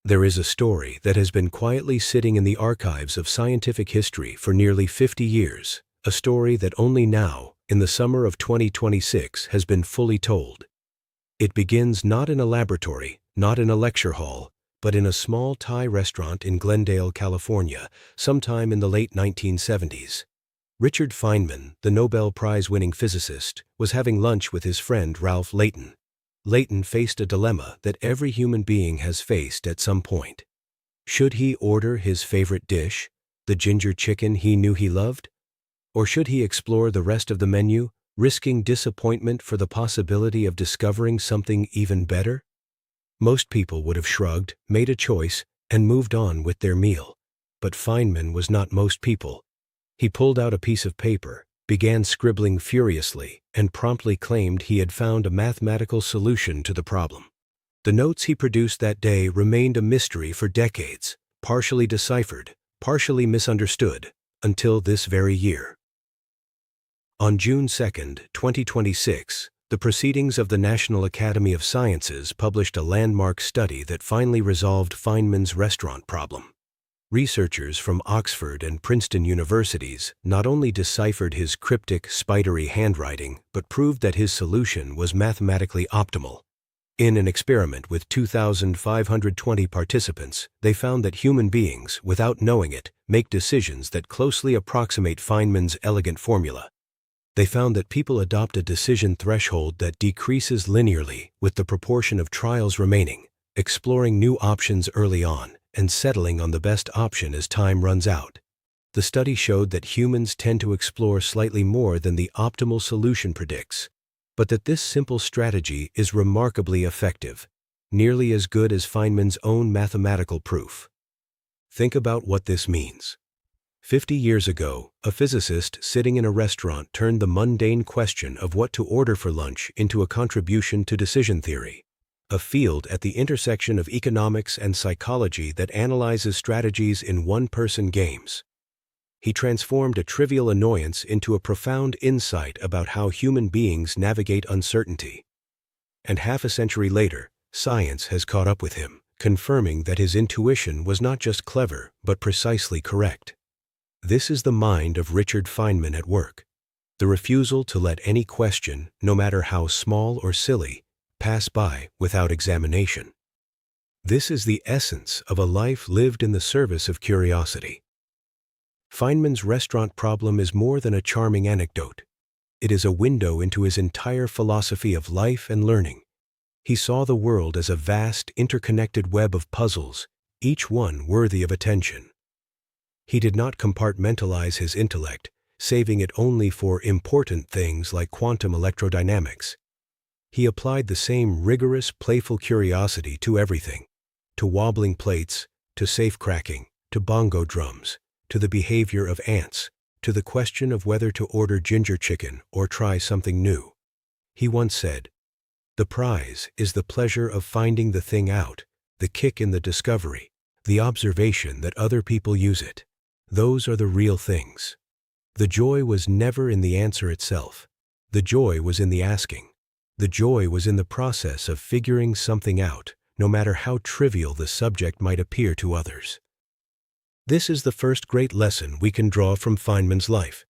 There is a story that has been quietly sitting in the archives of scientific history for nearly 50 years, a story that only now, in the summer of 2026, has been fully told. It begins not in a laboratory, not in a lecture hall, but in a small Thai restaurant in Glendale, California, sometime in the late 1970s. Richard Feynman, the Nobel Prize-winning physicist, was having lunch with his friend Ralph Layton. Layton faced a dilemma that every human being has faced at some point. Should he order his favorite dish, the ginger chicken he knew he loved? Or should he explore the rest of the menu, risking disappointment for the possibility of discovering something even better? Most people would have shrugged, made a choice, and moved on with their meal. But Feynman was not most people. He pulled out a piece of paper, began scribbling furiously, and promptly claimed he had found a mathematical solution to the problem. The notes he produced that day remained a mystery for decades, partially deciphered, partially misunderstood, until this very year. On June 2, 2026, the Proceedings of the National Academy of Sciences published a landmark study that finally resolved Feynman's restaurant problem. Researchers from Oxford and Princeton universities not only deciphered his cryptic, spidery handwriting, but proved that his solution was mathematically optimal. In an experiment with 2,520 participants, they found that human beings, without knowing it, make decisions that closely approximate Feynman's elegant formula. They found that people adopt a decision threshold that decreases linearly with the proportion of trials remaining, exploring new options early on, and settling on the best option as time runs out. The study showed that humans tend to explore slightly more than the optimal solution predicts, but that this simple strategy is remarkably effective, nearly as good as Feynman's own mathematical proof. Think about what this means. 50 years ago, a physicist sitting in a restaurant turned the mundane question of what to order for lunch into a contribution to decision theory, a field at the intersection of economics and psychology that analyzes strategies in one-person games. He transformed a trivial annoyance into a profound insight about how human beings navigate uncertainty. And half a century later, science has caught up with him, confirming that his intuition was not just clever, but precisely correct. This is the mind of Richard Feynman at work. The refusal to let any question, no matter how small or silly, pass by without examination. This is the essence of a life lived in the service of curiosity. Feynman's restaurant problem is more than a charming anecdote. It is a window into his entire philosophy of life and learning. He saw the world as a vast, interconnected web of puzzles, each one worthy of attention. He did not compartmentalize his intellect, saving it only for important things like quantum electrodynamics. He applied the same rigorous, playful curiosity to everything, to wobbling plates, to safe cracking, to bongo drums, to the behavior of ants, to the question of whether to order ginger chicken or try something new. He once said, "The prize is the pleasure of finding the thing out, the kick in the discovery, the observation that other people use it. Those are the real things." The joy was never in the answer itself. The joy was in the asking. The joy was in the process of figuring something out, no matter how trivial the subject might appear to others. This is the first great lesson we can draw from Feynman's life.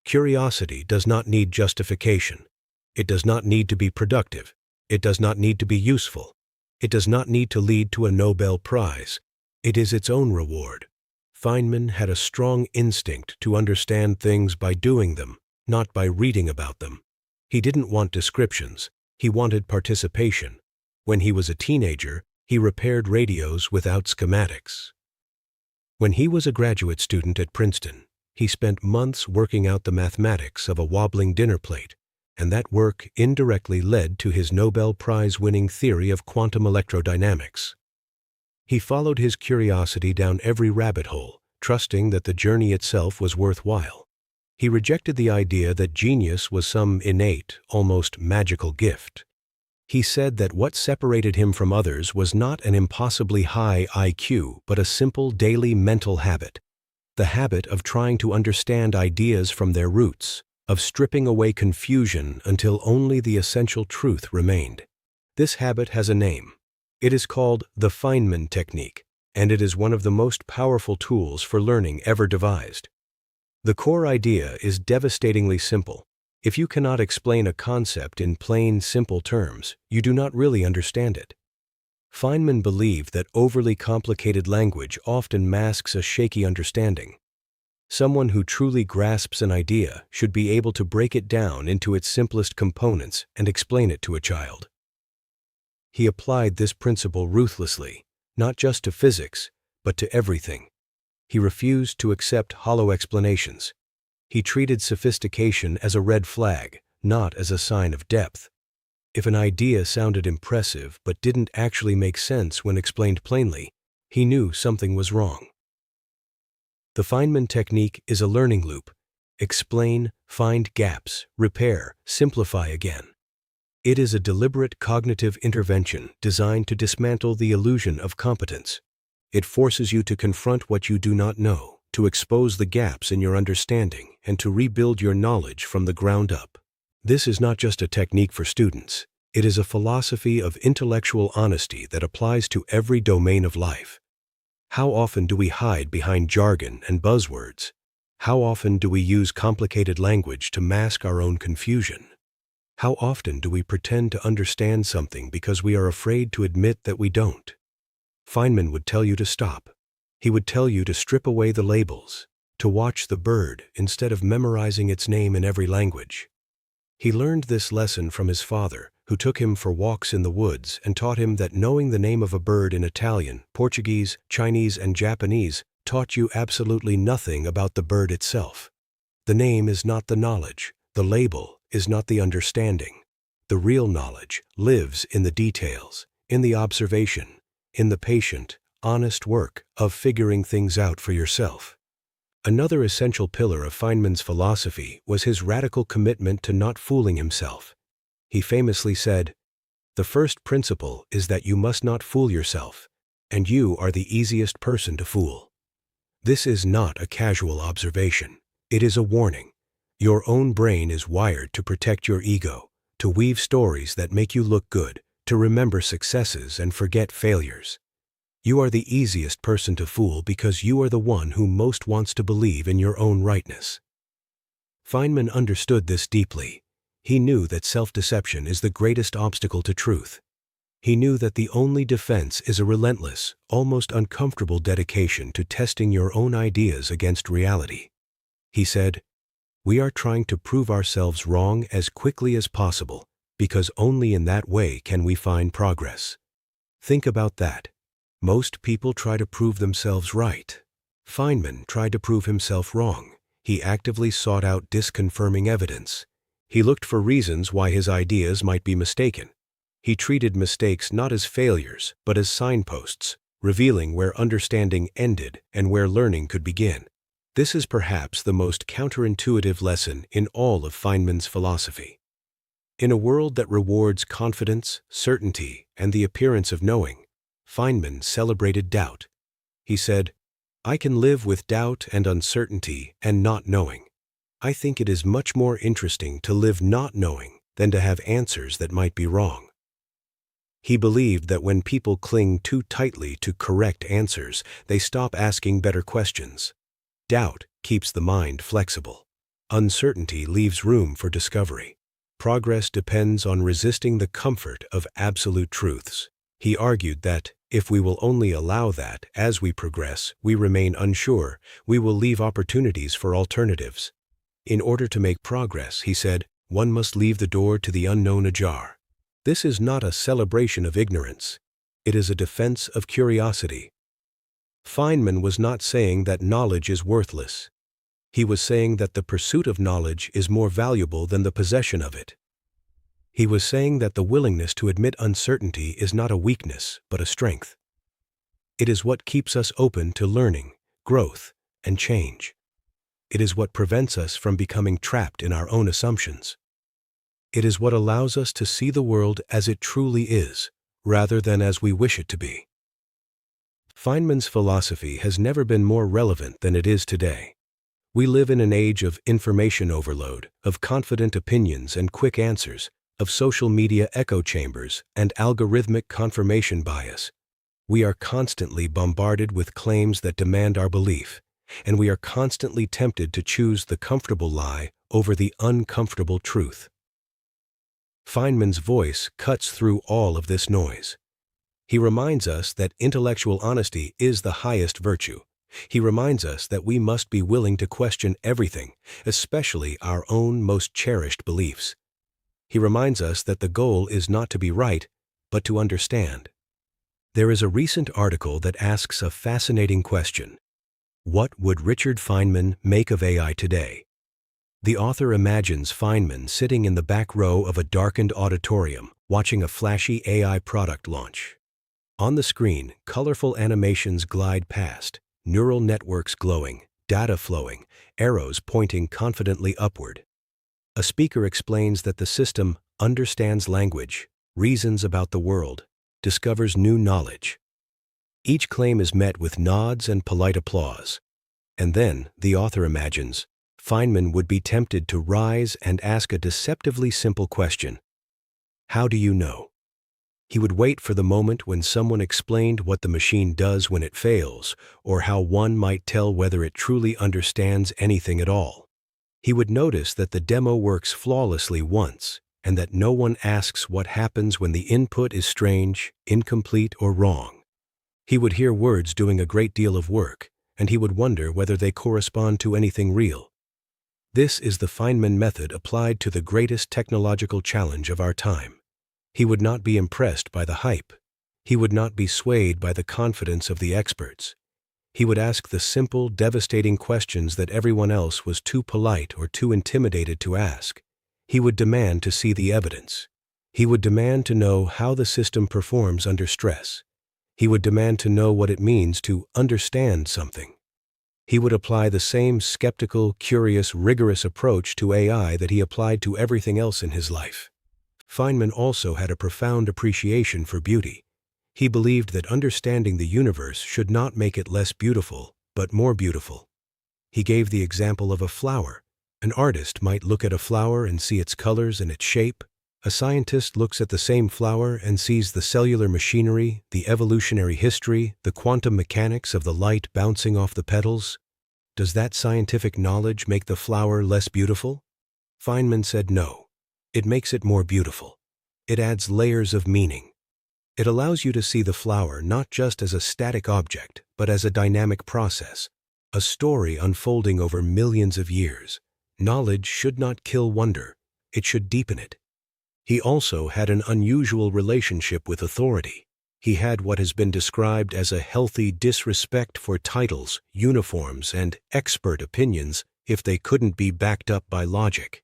Curiosity does not need justification. It does not need to be productive. It does not need to be useful. It does not need to lead to a Nobel Prize. It is its own reward. Feynman had a strong instinct to understand things by doing them, not by reading about them. He didn't want descriptions. He wanted participation. When he was a teenager, he repaired radios without schematics. When he was a graduate student at Princeton, he spent months working out the mathematics of a wobbling dinner plate, and that work indirectly led to his Nobel Prize-winning theory of quantum electrodynamics. He followed his curiosity down every rabbit hole, trusting that the journey itself was worthwhile. He rejected the idea that genius was some innate, almost magical gift. He said that what separated him from others was not an impossibly high IQ, but a simple daily mental habit. The habit of trying to understand ideas from their roots, of stripping away confusion until only the essential truth remained. This habit has a name. It is called the Feynman Technique, and it is one of the most powerful tools for learning ever devised. The core idea is devastatingly simple. If you cannot explain a concept in plain, simple terms, you do not really understand it. Feynman believed that overly complicated language often masks a shaky understanding. Someone who truly grasps an idea should be able to break it down into its simplest components and explain it to a child. He applied this principle ruthlessly, not just to physics, but to everything. He refused to accept hollow explanations. He treated sophistication as a red flag, not as a sign of depth. If an idea sounded impressive but didn't actually make sense when explained plainly, he knew something was wrong. The Feynman technique is a learning loop. Explain, find gaps, repair, simplify again. It is a deliberate cognitive intervention designed to dismantle the illusion of competence. It forces you to confront what you do not know, to expose the gaps in your understanding, and to rebuild your knowledge from the ground up. This is not just a technique for students. It is a philosophy of intellectual honesty that applies to every domain of life. How often do we hide behind jargon and buzzwords? How often do we use complicated language to mask our own confusion? How often do we pretend to understand something because we are afraid to admit that we don't? Feynman would tell you to stop. He would tell you to strip away the labels, to watch the bird instead of memorizing its name in every language. He learned this lesson from his father, who took him for walks in the woods and taught him that knowing the name of a bird in Italian, Portuguese, Chinese, and Japanese taught you absolutely nothing about the bird itself. The name is not the knowledge. The label is not the understanding. The real knowledge lives in the details, in the observation, in the patient, honest work of figuring things out for yourself. Another essential pillar of Feynman's philosophy was his radical commitment to not fooling himself. He famously said, "The first principle is that you must not fool yourself, and you are the easiest person to fool." This is not a casual observation. It is a warning. Your own brain is wired to protect your ego, to weave stories that make you look good, to remember successes and forget failures. You are the easiest person to fool because you are the one who most wants to believe in your own rightness. Feynman understood this deeply. He knew that self-deception is the greatest obstacle to truth. He knew that the only defense is a relentless, almost uncomfortable dedication to testing your own ideas against reality. He said, "We are trying to prove ourselves wrong as quickly as possible, because only in that way can we find progress." Think about that. Most people try to prove themselves right. Feynman tried to prove himself wrong. He actively sought out disconfirming evidence. He looked for reasons why his ideas might be mistaken. He treated mistakes not as failures, but as signposts, revealing where understanding ended and where learning could begin. This is perhaps the most counterintuitive lesson in all of Feynman's philosophy. In a world that rewards confidence, certainty, and the appearance of knowing, Feynman celebrated doubt. He said, "I can live with doubt and uncertainty and not knowing. I think it is much more interesting to live not knowing than to have answers that might be wrong." He believed that when people cling too tightly to correct answers, they stop asking better questions. Doubt keeps the mind flexible. Uncertainty leaves room for discovery. Progress depends on resisting the comfort of absolute truths. He argued that, if we will only allow that, as we progress, we remain unsure, we will leave opportunities for alternatives. In order to make progress, he said, one must leave the door to the unknown ajar. This is not a celebration of ignorance. It is a defense of curiosity. Feynman was not saying that knowledge is worthless. He was saying that the pursuit of knowledge is more valuable than the possession of it. He was saying that the willingness to admit uncertainty is not a weakness, but a strength. It is what keeps us open to learning, growth, and change. It is what prevents us from becoming trapped in our own assumptions. It is what allows us to see the world as it truly is, rather than as we wish it to be. Feynman's philosophy has never been more relevant than it is today. We live in an age of information overload, of confident opinions and quick answers, of social media echo chambers and algorithmic confirmation bias. We are constantly bombarded with claims that demand our belief, and we are constantly tempted to choose the comfortable lie over the uncomfortable truth. Feynman's voice cuts through all of this noise. He reminds us that intellectual honesty is the highest virtue. He reminds us that we must be willing to question everything, especially our own most cherished beliefs. He reminds us that the goal is not to be right, but to understand. There is a recent article that asks a fascinating question. What would Richard Feynman make of AI today? The author imagines Feynman sitting in the back row of a darkened auditorium, watching a flashy AI product launch. On the screen, colorful animations glide past, neural networks glowing, data flowing, arrows pointing confidently upward. A speaker explains that the system understands language, reasons about the world, discovers new knowledge. Each claim is met with nods and polite applause. And then, the author imagines, Feynman would be tempted to rise and ask a deceptively simple question. How do you know? He would wait for the moment when someone explained what the machine does when it fails, or how one might tell whether it truly understands anything at all. He would notice that the demo works flawlessly once, and that no one asks what happens when the input is strange, incomplete, or wrong. He would hear words doing a great deal of work, and he would wonder whether they correspond to anything real. This is the Feynman method applied to the greatest technological challenge of our time. He would not be impressed by the hype. He would not be swayed by the confidence of the experts. He would ask the simple, devastating questions that everyone else was too polite or too intimidated to ask. He would demand to see the evidence. He would demand to know how the system performs under stress. He would demand to know what it means to understand something. He would apply the same skeptical, curious, rigorous approach to AI that he applied to everything else in his life. Feynman also had a profound appreciation for beauty. He believed that understanding the universe should not make it less beautiful, but more beautiful. He gave the example of a flower. An artist might look at a flower and see its colors and its shape. A scientist looks at the same flower and sees the cellular machinery, the evolutionary history, the quantum mechanics of the light bouncing off the petals. Does that scientific knowledge make the flower less beautiful? Feynman said no. It makes it more beautiful. It adds layers of meaning. It allows you to see the flower not just as a static object, but as a dynamic process, a story unfolding over millions of years. Knowledge should not kill wonder. It should deepen it. He also had an unusual relationship with authority. He had what has been described as a healthy disrespect for titles, uniforms, and expert opinions if they couldn't be backed up by logic.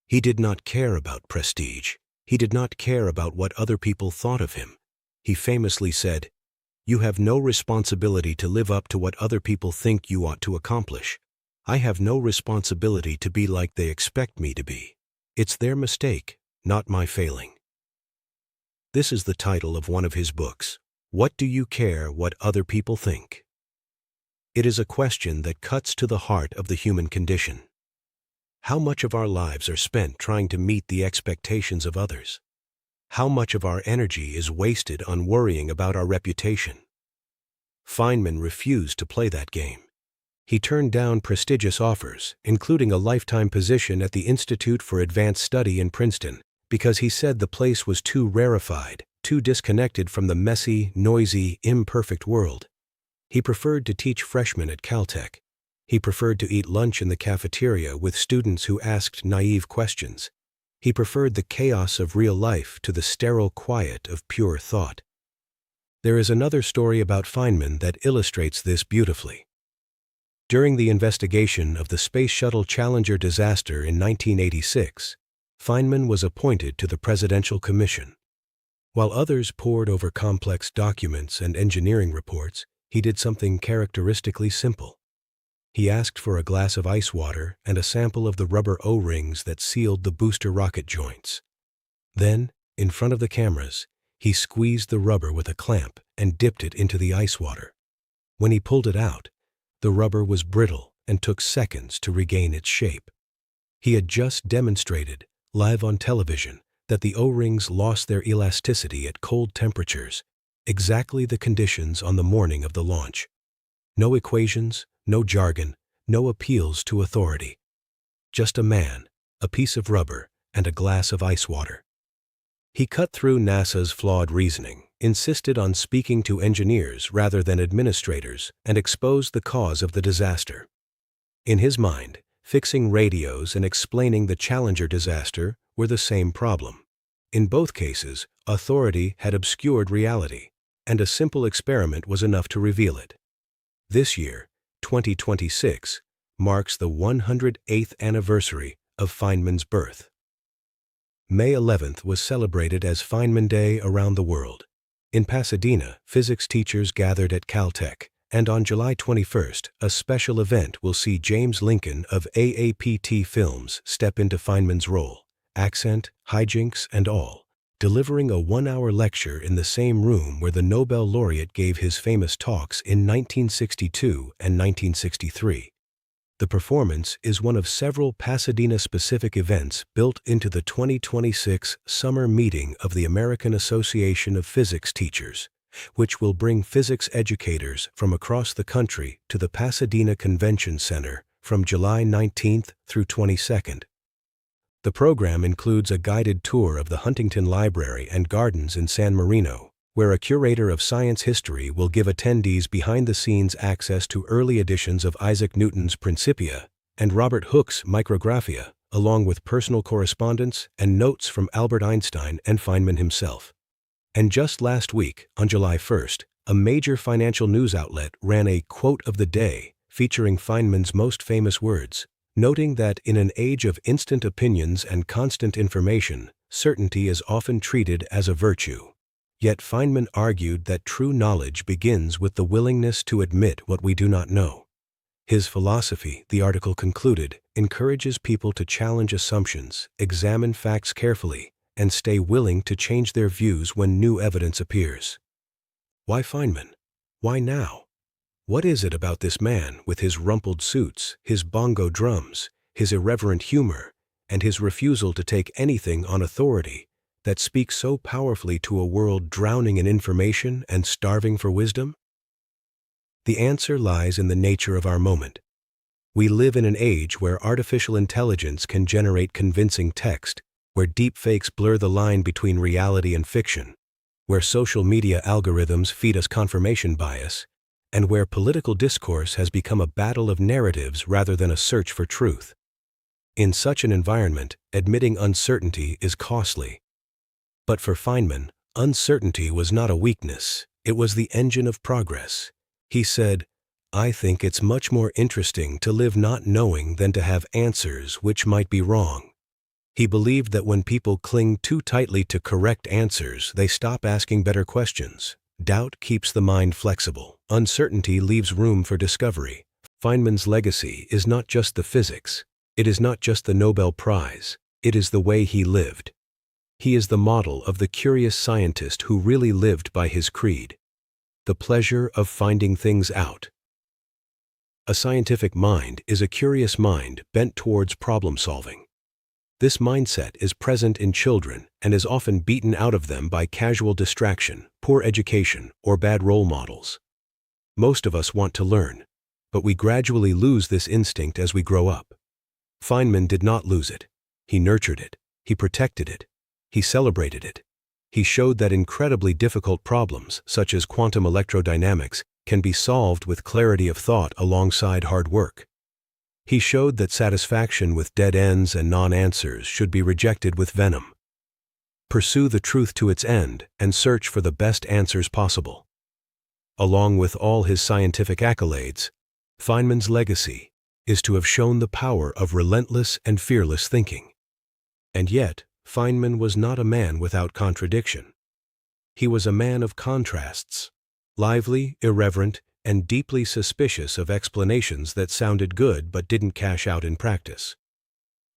He did not care about prestige. He did not care about what other people thought of him. He famously said, "You have no responsibility to live up to what other people think you ought to accomplish. I have no responsibility to be like they expect me to be. It's their mistake, not my failing." This is the title of one of his books, What Do You Care What Other People Think? It is a question that cuts to the heart of the human condition. How much of our lives are spent trying to meet the expectations of others? How much of our energy is wasted on worrying about our reputation? Feynman refused to play that game. He turned down prestigious offers, including a lifetime position at the Institute for Advanced Study in Princeton, because he said the place was too rarefied, too disconnected from the messy, noisy, imperfect world. He preferred to teach freshmen at Caltech. He preferred to eat lunch in the cafeteria with students who asked naive questions. He preferred the chaos of real life to the sterile quiet of pure thought. There is another story about Feynman that illustrates this beautifully. During the investigation of the Space Shuttle Challenger disaster in 1986, Feynman was appointed to the Presidential Commission. While others pored over complex documents and engineering reports, he did something characteristically simple. He asked for a glass of ice water and a sample of the rubber O-rings that sealed the booster rocket joints. Then, in front of the cameras, he squeezed the rubber with a clamp and dipped it into the ice water. When he pulled it out, the rubber was brittle and took seconds to regain its shape. He had just demonstrated, live on television, that the O-rings lost their elasticity at cold temperatures, exactly the conditions on the morning of the launch. No equations, no jargon, no appeals to authority. Just a man, a piece of rubber, and a glass of ice water. He cut through NASA's flawed reasoning, insisted on speaking to engineers rather than administrators, and exposed the cause of the disaster. In his mind, fixing radios and explaining the Challenger disaster were the same problem. In both cases, authority had obscured reality, and a simple experiment was enough to reveal it. This year, 2026, marks the 108th anniversary of Feynman's birth. May 11th was celebrated as Feynman Day around the world. In Pasadena, physics teachers gathered at Caltech, and on July 21st, a special event will see James Lincoln of AAPT Films step into Feynman's role, accent, hijinks, and all, delivering a 1-hour lecture in the same room where the Nobel laureate gave his famous talks in 1962 and 1963. The performance is one of several Pasadena-specific events built into the 2026 summer meeting of the American Association of Physics Teachers, which will bring physics educators from across the country to the Pasadena Convention Center from July 19th through 22nd. The program includes a guided tour of the Huntington Library and Gardens in San Marino, where a curator of science history will give attendees behind-the-scenes access to early editions of Isaac Newton's Principia and Robert Hooke's Micrographia, along with personal correspondence and notes from Albert Einstein and Feynman himself. And just last week, on July 1st, a major financial news outlet ran a quote of the day featuring Feynman's most famous words, noting that in an age of instant opinions and constant information, certainty is often treated as a virtue. Yet Feynman argued that true knowledge begins with the willingness to admit what we do not know. His philosophy, the article concluded, encourages people to challenge assumptions, examine facts carefully, and stay willing to change their views when new evidence appears. Why Feynman? Why now? What is it about this man with his rumpled suits, his bongo drums, his irreverent humor, and his refusal to take anything on authority that speaks so powerfully to a world drowning in information and starving for wisdom? The answer lies in the nature of our moment. We live in an age where artificial intelligence can generate convincing text, where deepfakes blur the line between reality and fiction, where social media algorithms feed us confirmation bias, and where political discourse has become a battle of narratives rather than a search for truth. In such an environment, admitting uncertainty is costly. But for Feynman, uncertainty was not a weakness, it was the engine of progress. He said, "I think it's much more interesting to live not knowing than to have answers which might be wrong." He believed that when people cling too tightly to correct answers, they stop asking better questions. Doubt keeps the mind flexible. Uncertainty leaves room for discovery. Feynman's legacy is not just the physics. It is not just the Nobel Prize. It is the way he lived. He is the model of the curious scientist who really lived by his creed. The pleasure of finding things out. A scientific mind is a curious mind bent towards problem solving. This mindset is present in children and is often beaten out of them by casual distraction, poor education, or bad role models. Most of us want to learn, but we gradually lose this instinct as we grow up. Feynman did not lose it. He nurtured it. He protected it. He celebrated it. He showed that incredibly difficult problems, such as quantum electrodynamics, can be solved with clarity of thought alongside hard work. He showed that satisfaction with dead ends and non-answers should be rejected with venom. Pursue the truth to its end and search for the best answers possible. Along with all his scientific accolades, Feynman's legacy is to have shown the power of relentless and fearless thinking. And yet, Feynman was not a man without contradiction. He was a man of contrasts, lively, irreverent, and deeply suspicious of explanations that sounded good but didn't cash out in practice.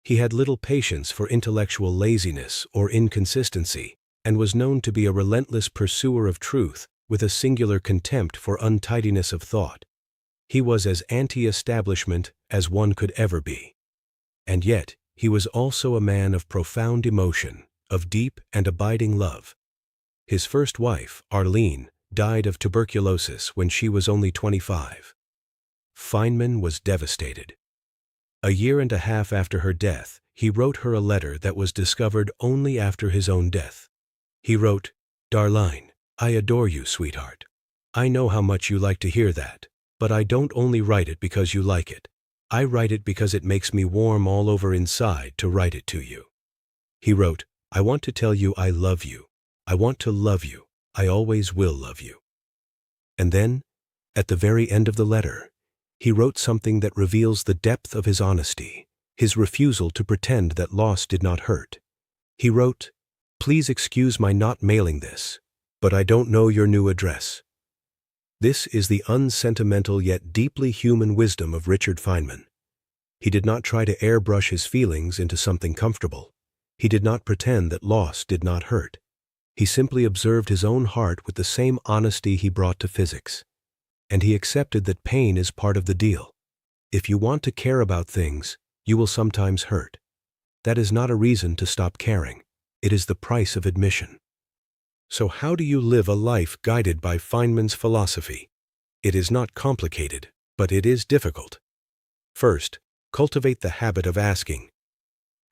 He had little patience for intellectual laziness or inconsistency, and was known to be a relentless pursuer of truth with a singular contempt for untidiness of thought. He was as anti-establishment as one could ever be. And yet, he was also a man of profound emotion, of deep and abiding love. His first wife, Arline, died of tuberculosis when she was only 25. Feynman was devastated. A year and a half after her death, he wrote her a letter that was discovered only after his own death. He wrote, "Darline, I adore you, sweetheart. I know how much you like to hear that, but I don't only write it because you like it. I write it because it makes me warm all over inside to write it to you." He wrote, "I want to tell you I love you. I want to love you. I always will love you." And then, at the very end of the letter, he wrote something that reveals the depth of his honesty, his refusal to pretend that loss did not hurt. He wrote, "Please excuse my not mailing this, but I don't know your new address." This is the unsentimental yet deeply human wisdom of Richard Feynman. He did not try to airbrush his feelings into something comfortable. He did not pretend that loss did not hurt. He simply observed his own heart with the same honesty he brought to physics. And he accepted that pain is part of the deal. If you want to care about things, you will sometimes hurt. That is not a reason to stop caring. It is the price of admission. So how do you live a life guided by Feynman's philosophy? It is not complicated, but it is difficult. First, cultivate the habit of asking,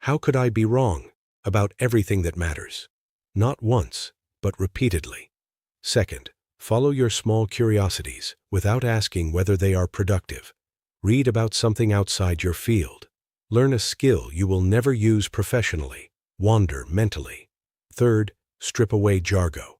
"How could I be wrong about everything that matters?" Not once, but repeatedly. Second, follow your small curiosities without asking whether they are productive. Read about something outside your field. Learn a skill you will never use professionally. Wander mentally. Third, strip away jargon.